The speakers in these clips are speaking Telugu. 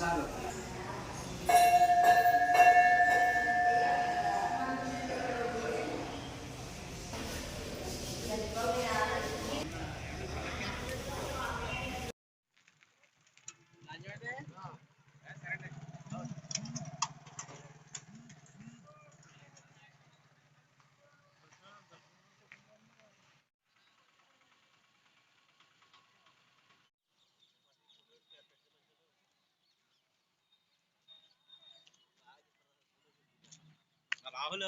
Sabe? రాహుల్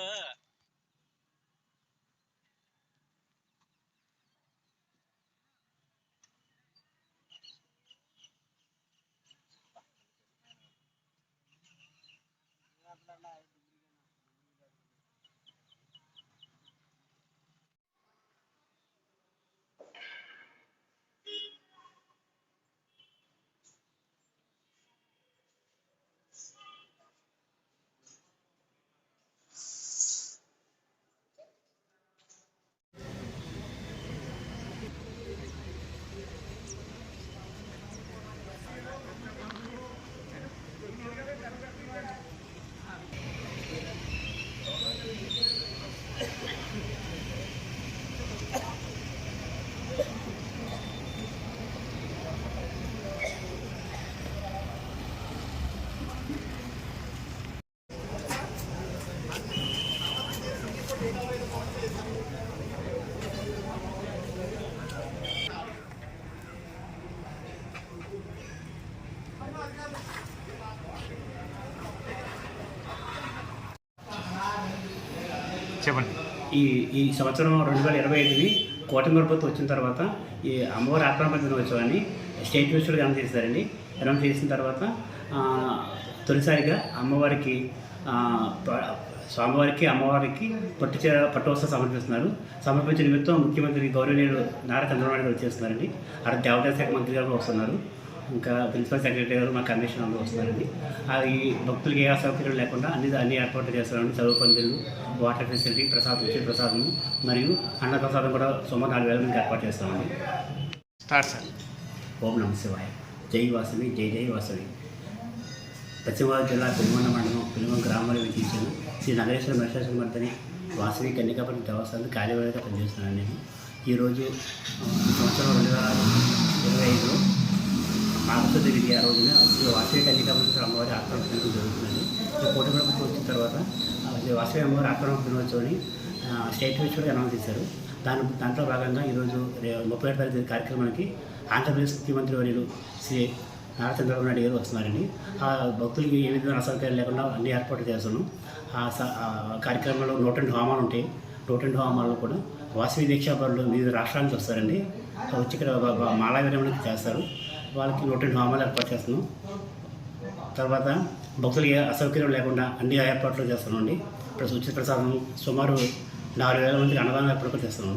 చెప్పండి. ఈ సంవత్సరం 2025ని కూటమి ప్రభుత్వం వచ్చిన తర్వాత ఈ అమ్మవారి ఆక్రమణ దినోత్సవాన్ని స్టేట్ యూనివర్సిటీగా అనౌన్స్ చేశారండి. అనౌన్స్ చేసిన తర్వాత తొలిసారిగా అమ్మవారికి స్వామివారికి అమ్మవారికి పట్టు వస్త్రం సమర్పిస్తున్నారు. సమర్పించిన నిమిత్తం ముఖ్యమంత్రి గౌరవనీయులు నారా చంద్రబాబు నాయుడు గారు వచ్చేస్తున్నారండి. అక్కడ దేవాదాయ శాఖ మంత్రి గారు వస్తున్నారు. ఇంకా ప్రిన్సిపల్ సెక్రటరీ గారు మా కమిషన్ అందరూ వస్తున్నారండి. ఈ భక్తులకి ఏ అసౌకర్యం లేకుండా అన్ని ఏర్పాట్లు చేస్తున్నారండి. చదువు పందిళ్ళు, వాటర్ ఫెసిలిటీ, ప్రసాదము మరియు అన్నప్రసాదం కూడా సుమారు 4,000 మందికి ఏర్పాటు చేస్తామండి. Start sir. ఓం నమ శివాయ. జై వాసవి, జై జై వాసవి. పశ్చిమ గోదావరి జిల్లా పెనుగొండ మండలం పెనుగొండ గ్రామంలో విధించిన శ్రీ నగరేశ్వర మహేశ్వర మర్దని వాసవి కన్యకాపురం దేవస్థానం కార్యవర్గంగా పనిచేస్తున్నాను. నేను ఈరోజు సంవత్సరం 2025లో ఆగస్టు 9 ఆ రోజున వాసవి కన్యకాపురం అమ్మవారి ఆక్రమణ జరుగుతుందండి. కూటమి ప్రభుత్వం వచ్చిన తర్వాత వాసవి అమ్మవారి ఆక్రమణ దినోత్సవాన్ని స్టేట్ యూనివర్సిటీగా అనౌన్స్ చేశారు. దాంట్లో భాగంగా ఈరోజు 31వ తారీఖు కార్యక్రమానికి ఆంధ్రప్రదేశ్ ముఖ్యమంత్రి వర్యులు శ్రీ నారా చంద్రబాబు నాయుడు గారు వస్తున్నారండి. ఆ భక్తులకి ఏ విధమైన అసౌకర్యాలు లేకుండా అన్ని ఏర్పాటు చేస్తున్నాం. ఆ కార్యక్రమంలో 102 హోమాలు ఉంటాయి. 102 హోమాల్లో కూడా వాసవి దీక్షాపరులు వివిధ రాష్ట్రాల నుంచి వస్తారండి. వచ్చి ఇక్కడ మాలా విరమణకి చేస్తారు. వాళ్ళకి 102 హోమాలు ఏర్పాటు చేస్తున్నాం. తర్వాత భక్తులకి అసౌకర్యం లేకుండా అన్ని ఏర్పాట్లు చేస్తున్నామండి. ఇప్పుడు ఉచిత ప్రసాదం సుమారు 4,000 మందికి అన్నదానం ఏర్పాటు చేస్తున్నాం.